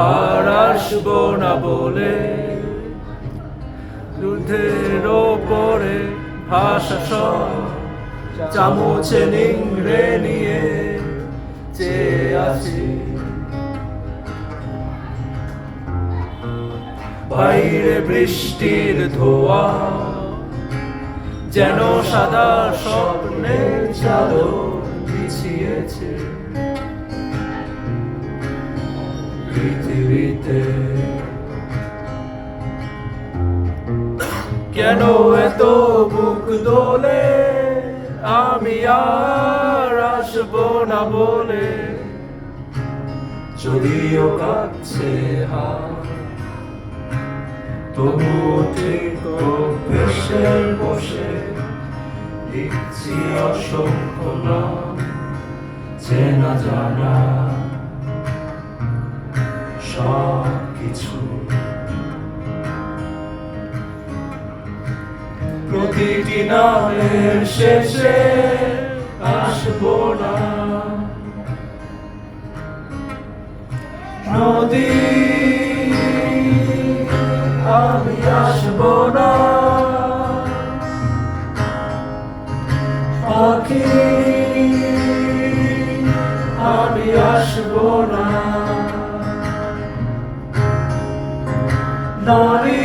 আর আসবো না বলে দুধের ওপরে ভাষা সব চামচে নিংড়ে নিয়ে চেয়ে আছি। বাইরে বৃষ্টির ধোয়া যেন সাদা স্বপ্নের চাদর বিছিয়েছে পৃথিবীতে। কেন এত বুক দোলে আমি আর আসবো না বলে, যদিও কাছে হাত তবুও ঠিক ভেসে বসে লিখছি অসংখ্য নাম, চেনা জানা সব কিছু। প্রতিটি নামের শেষে আসবো না নদী, আমি আসবো না পাখি, আমি আসবো না নারী,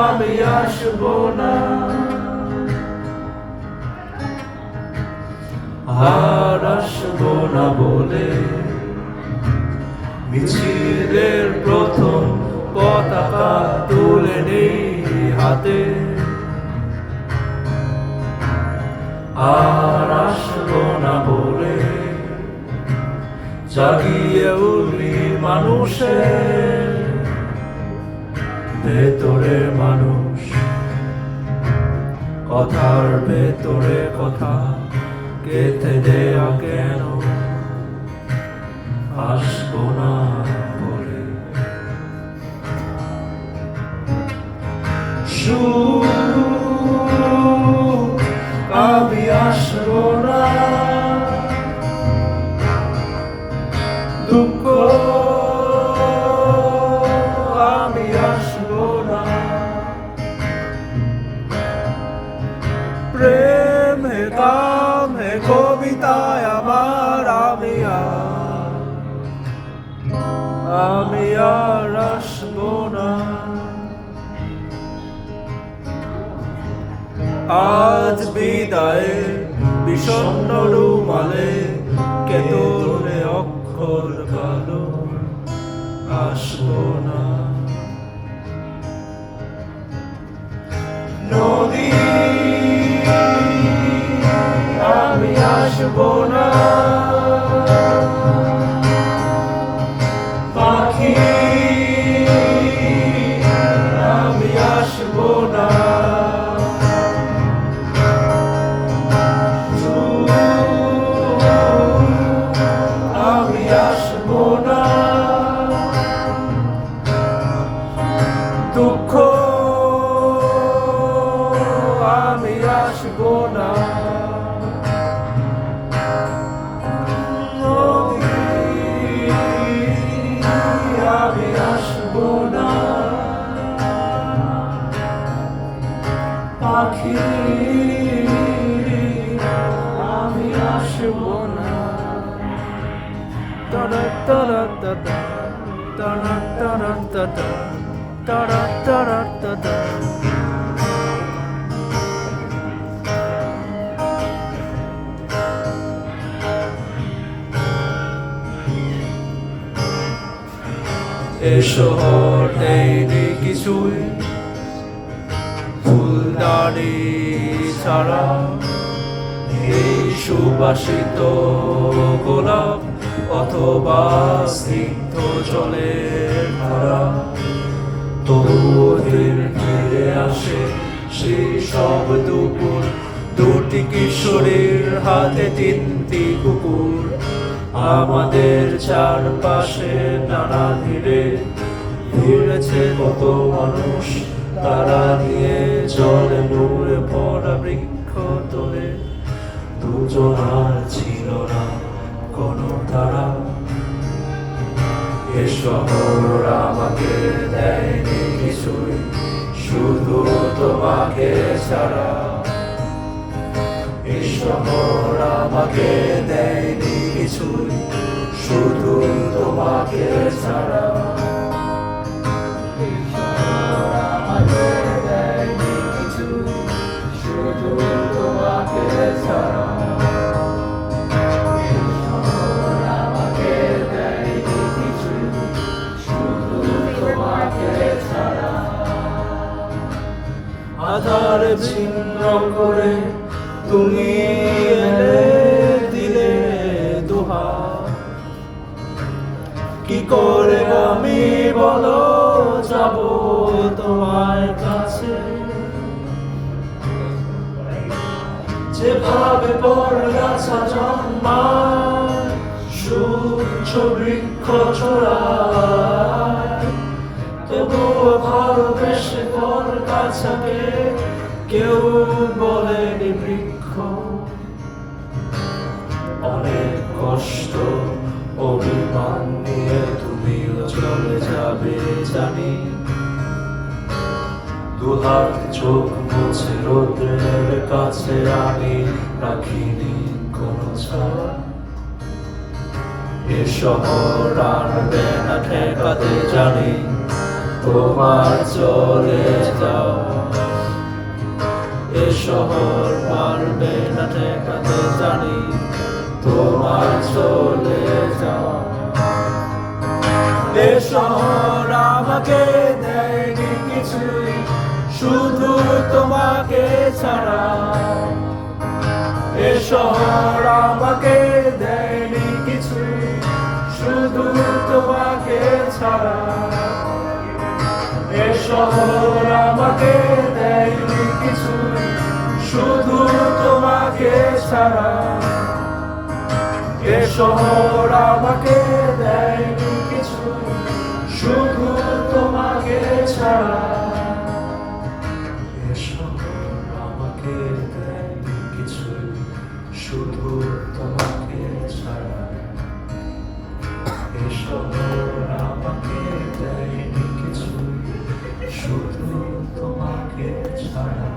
আমি আসবো না। আর আসবো না বলে মিছিলের প্রথম পতাকা তুলে নেই হাতে। আর আসবো না বলে জাগিয়ে উঠলি মানুষের ভেতরে মানুষ, কথার ভেতরে কথা গেঁথে দেয়া কেন আসবো না বলে। আমি আসবো না, দুঃখ আমি আসবো না, প্রেম হে কাম হে কবিতায় আমার আমি আর আসবো না। আজ বিদায়ে বিষণ্ণ রুমালে কেতনে অক্ষর কালো আসবো না নদী, আমি আসবো না পাখি, আমি আসবো না আমি আসবো না দুঃখ, আমি আসবো না আমি আসবো না পাখি, আমি আসবো না। তারা তারা তারা তারা তারা তারা তারা তারা তারা। এ শহর নেই কিছুই ফুলদানি ছাড়া, এই সুবাসিত গোলাপ অথবা স্নিগ্ধ জলের ধারা, তবুও ফিরে আসে সেই সব দুপুর দুটি কিশোরীর হাতে তিনটি কুকুর আমাদের চারপাশে নানা ধীরে ঘুরেছে কত মানুষ তারা নিয়ে চলে নূরে ভরা বৃক্ষ তোলে দুজন আর ছিল না কোনো তারা এ শহর আমাকে দেয়নি কিছুই শুধু তোমাকে ছাড়া এ শহর আমাকে দেয়নি কিছুই শুধু তোমাকে ছাড়া এ শহর আমাকে দেয়নি কিছুই শুধু তোমাকে ছাড়া এ শহর আমাকে দেয়নি কিছুই শুধু তোমাকে ছাড়া আধার ছিন্ন করে তুমি এলে দিলে দোহা কি করে আমি বলো যাব তোমার কাছে যেভাবে পরগাছা জন্মায় সূর্য বৃক্ষ ছড়ায় তবুও ভালোবেসে পরগাছাকে কেউ বলেনি বৃক্ষ অনেক কষ্ট অভিমান নিয়ে তুমিও চলে যাবে জানি দুহাত চোখ মুছে রোদ্রের কাছে আমি রাখিনি কোনো ছাড় এ শহর আনবে না ঠেকাতে জানি তোমার চলে যাও এ শহর পারবে না ঠেকাতে জানি তোমার চলে যাও এ শহর আমাকে দেয়নি কিছুই শুধু তোমাকে ছাড়া এ শহর আমাকে দেয়নি কিছুই শুধু তোমাকে ছাড়া এ শহর আমাকে দেয়নি কিছুই শুধু তোমাকে ছাড়া এ শহর আমাকে দেয়নি কিছুই শুধু তোমাকে ছাড়া এ শহর আমাকে দেয়নি কিছুই শুধু তোমাকে ছাড়া এ শহর আমাকে দেয়নি কিছুই শুধু তোমাকে ছাড়া